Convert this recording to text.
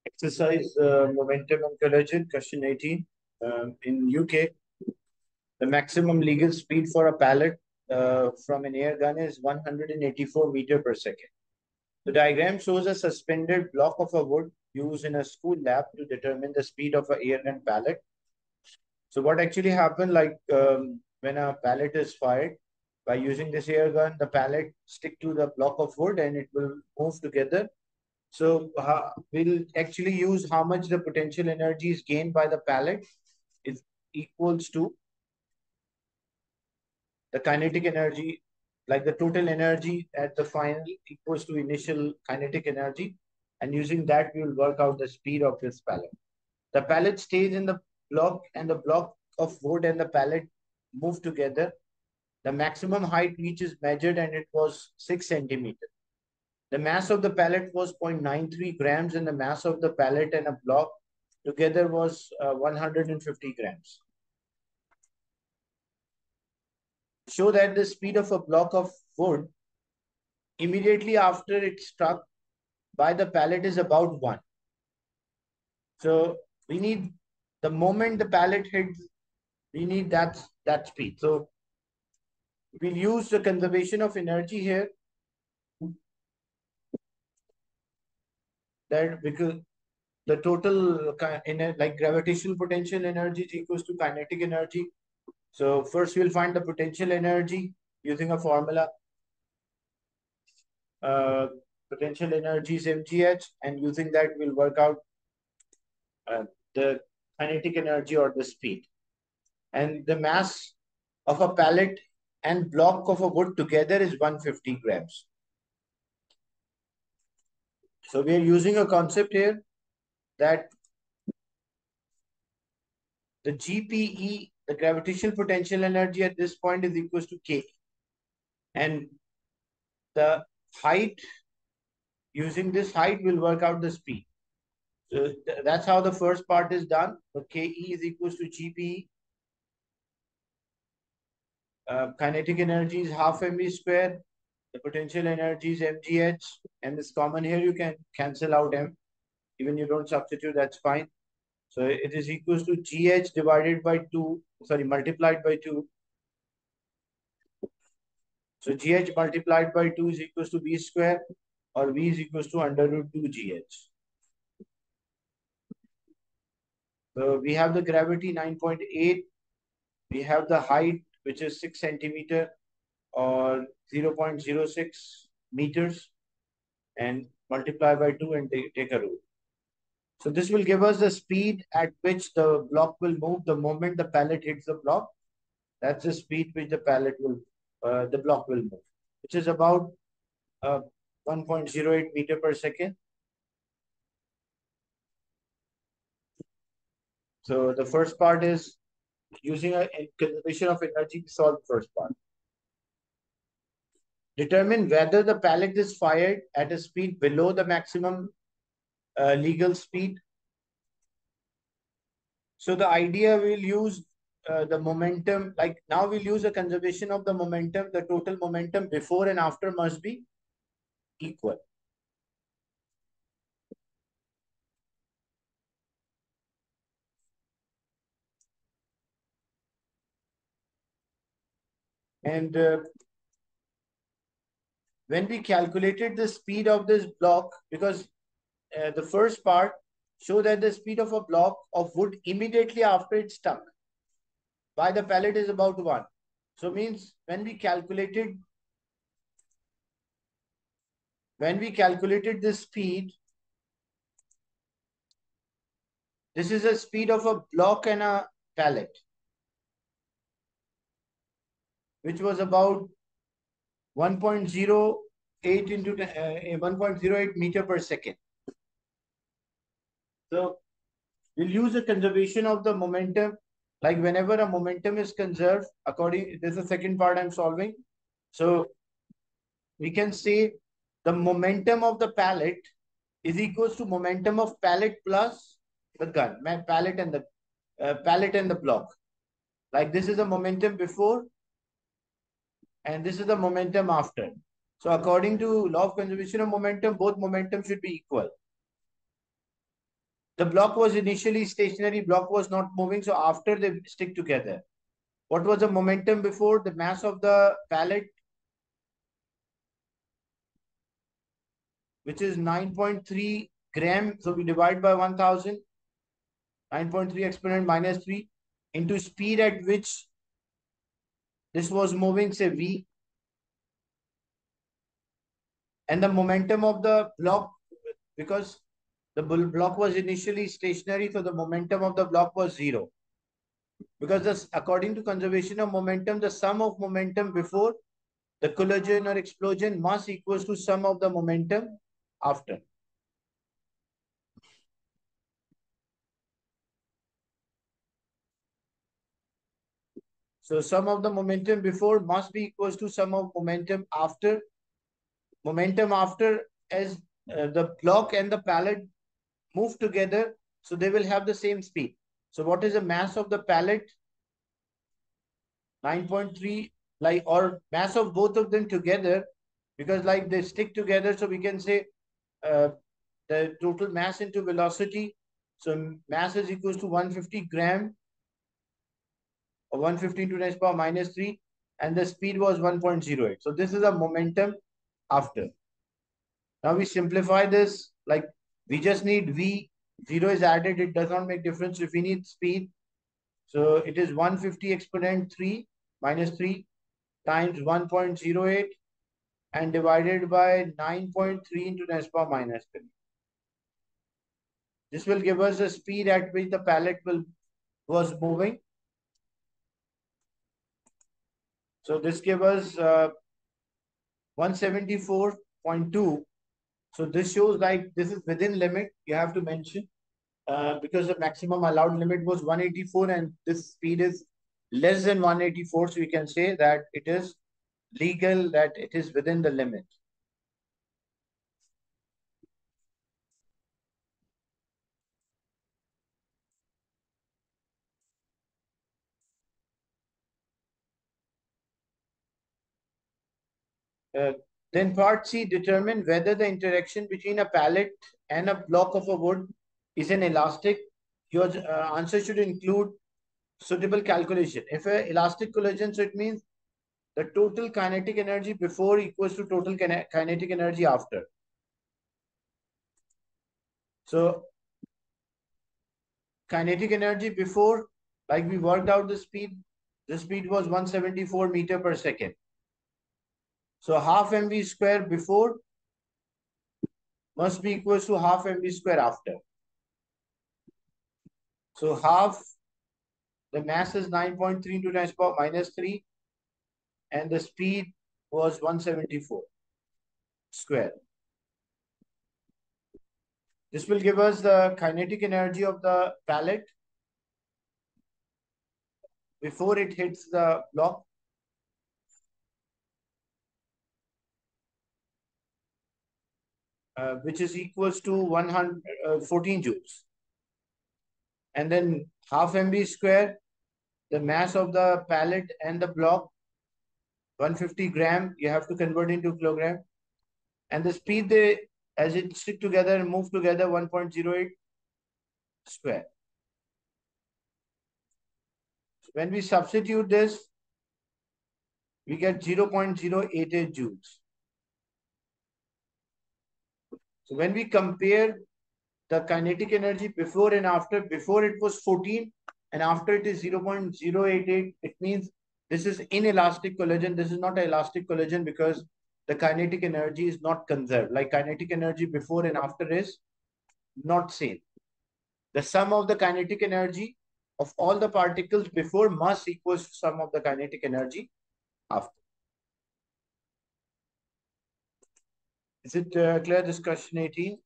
Exercise momentum and collision, question 18. In UK, the maximum legal speed for a pallet from an air gun is 184 meter per second. The diagram shows a suspended block of a wood used in a school lab to determine the speed of an air gun pallet. So what actually happened, like when a pallet is fired, by using this air gun, the pallet stick to the block of wood and it will move together. So we'll actually use how much the potential energy is gained by the pallet is equals to the kinetic energy, like the total energy at the final equals to initial kinetic energy. And using that, we will work out the speed of this pallet. The pallet stays in the block and the block of wood and the pallet move together. The maximum height which is measured and it was 6 centimeters. The mass of the pallet was 0.93 grams and the mass of the pallet and a block together was 150 grams. Show that the speed of a block of wood immediately after it struck by the pallet is about 1. So we need the moment the pallet hits, we need that speed. So we'll use the conservation of energy here. That because the total like gravitational potential energy is equals to kinetic energy. So first we'll find the potential energy using a formula. Potential energy is mgh, and using that we'll work out the kinetic energy or the speed. And the mass of a pallet and block of a wood together is 150 grams. So we are using a concept here that the GPE, the gravitational potential energy at this point, is equals to K. And the height, using this height, will work out the speed. So that's how the first part is done. So KE is equals to GPE. Kinetic energy is half mv square. The potential energy is mgh. And this common here, you can cancel out m. Even you don't substitute, that's fine. So it is equals to GH divided by 2, sorry, multiplied by 2. So GH multiplied by 2 is equals to V square, or V is equals to under root 2 GH. So we have the gravity 9.8. We have the height, which is 6 centimeter or 0.06 meters, and multiply by 2 and take a root. So this will give us the speed at which the block will move the moment the pallet hits the block. That's the speed which the pallet will, the block will move, which is about 1.08 meter per second. So the first part is using a conservation of energy to solve the first part. Determine whether the pallet is fired at a speed below the maximum legal speed. So the idea we'll use the momentum, like now we'll use a conservation of the momentum. The total momentum before and after must be equal. And when we calculated the speed of this block, because the first part show that the speed of a block of wood immediately after it's stuck by the pallet is about 1. So means when we calculated this speed, this is the speed of a block and a pallet, which was about 1.08 into 1.08 meter per second. So we'll use a conservation of the momentum. Like whenever a momentum is conserved, according, this is the second part I'm solving. So we can say the momentum of the pallet is equals to momentum of pallet plus the gun, pallet and the block. Like this is the momentum before and this is the momentum after. So according to law of conservation of momentum, both momentum should be equal. The block was initially stationary, block was not moving, so after they stick together. What was the momentum before? The mass of the pallet, which is 9.3 gram. So we divide by 1000, 9.3 exponent minus 3 into speed at which this was moving, say V, and the momentum of the block, because the block was initially stationary, so the momentum of the block was 0. Because this, according to conservation of momentum, the sum of momentum before the collision or explosion mass equals to sum of the momentum after. So sum of the momentum before must be equals to sum of momentum after. Momentum after, as the block and the pallet move together, so they will have the same speed. So what is the mass of the pallet? 9.3, like, or mass of both of them together, because like they stick together, so we can say the total mass into velocity. So mass is equals to 150 gram, or 115 to 10 power minus 3, and the speed was 1.08. So this is a momentum after. Now we simplify this, like we just need V, 0 is added, it does not make difference. If we need speed, so it is 150 exponent 3 minus 3 times 1.08 and divided by 9.3 into 10 power minus 3. This will give us the speed at which the pallet was moving. So this gives us 174.2. So this shows like this is within limit. You have to mention because the maximum allowed limit was 184 and this speed is less than 184. So we can say that it is legal, that it is within the limit. Uh, then part C, determine whether the interaction between a pallet and a block of a wood is an elastic. Your answer should include suitable calculation. If a elastic collision, so it means the total kinetic energy before equals to total kinetic energy after. So kinetic energy before, like we worked out the speed was 174 meter per second. So half mv square before must be equals to half mv square after. So half, the mass is 9.3 into 10 power minus 3 and the speed was 174 square. This will give us the kinetic energy of the pallet before it hits the block. Which is equals to 114 joules. And then half mv square, the mass of the pallet and the block, 150 gram, you have to convert into kilogram. And the speed, they, as it stick together and move together, 1.08 square. When we substitute this, we get 0.088 joules. So when we compare the kinetic energy before and after, before it was 14 and after it is 0.088, it means this is inelastic collision. This is not an elastic collision because the kinetic energy is not conserved. Like kinetic energy before and after is not same. The sum of the kinetic energy of all the particles before must equals to sum of the kinetic energy after. Is it clear, this question 18?